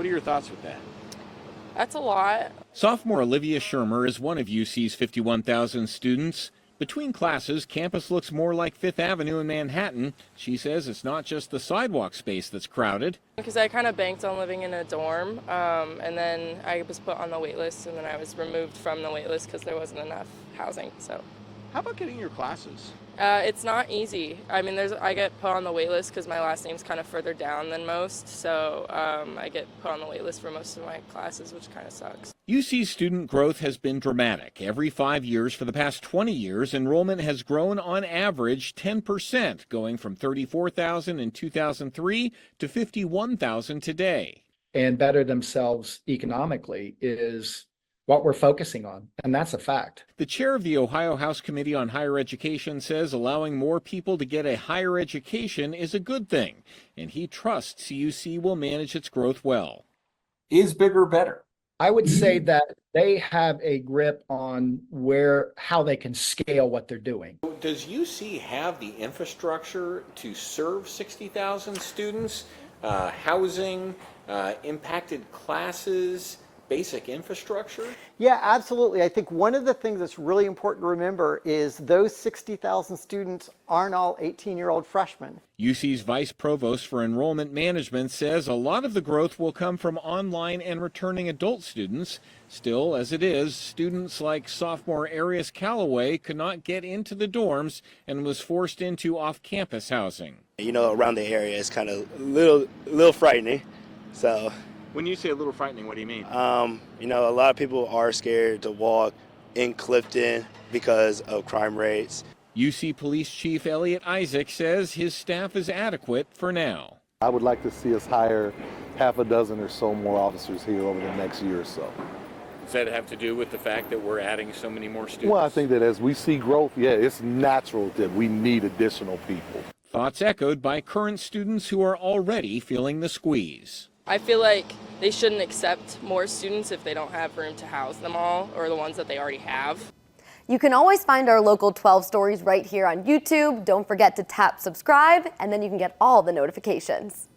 What are your thoughts with that? That's a lot. Sophomore Olivia Shermer is one of UC's 51,000 students. Between classes, campus looks more like Fifth Avenue in Manhattan. She says it's not just the sidewalk space that's crowded. Because I kind of banked on living in a dorm, and then I was put on the wait list, and then I was removed from the wait list because there wasn't enough housing. So, How about getting your classes? it's not easy. I mean, I get put on the wait list because my last name's kind of further down than most, so I get put on the wait list for most of my classes, which kind of sucks. UC's student growth has been dramatic. Every 5 years for the past 20 years, enrollment has grown on average 10%, going from 34,000 in 2003 to 51,000 today. And better themselves economically is what we're focusing on, and that's a fact. The chair of the Ohio House Committee on Higher Education says allowing more people to get a higher education is a good thing, and he trusts UC will manage its growth well. Is bigger better? I would say that they have a grip on how they can scale what they're doing. Does UC have the infrastructure to serve 60,000 students, housing, impacted classes, basic infrastructure? Yeah, absolutely. I think one of the things that's really important to remember is those 60,000 students aren't all 18-year-old freshmen. UC's Vice Provost for Enrollment Management says a lot of the growth will come from online and returning adult students. Still, as it is, students like sophomore Arius Calloway could not get into the dorms and was forced into off-campus housing. You know, around the area is kind of a little frightening, so. When you say a little frightening, what do you mean? You know, a lot of people are scared to walk in Clifton because of crime rates. UC Police Chief Elliot Isaac says his staff is adequate for now. I would like to see us hire half a dozen or so more officers here over the next year or so. Does that have to do with the fact that we're adding so many more students? Well, I think that as we see growth, yeah, it's natural that we need additional people. Thoughts echoed by current students who are already feeling the squeeze. I feel like they shouldn't accept more students if they don't have room to house them all, or the ones that they already have. You can always find our local 12 stories right here on YouTube. Don't forget to tap subscribe, and then you can get all the notifications.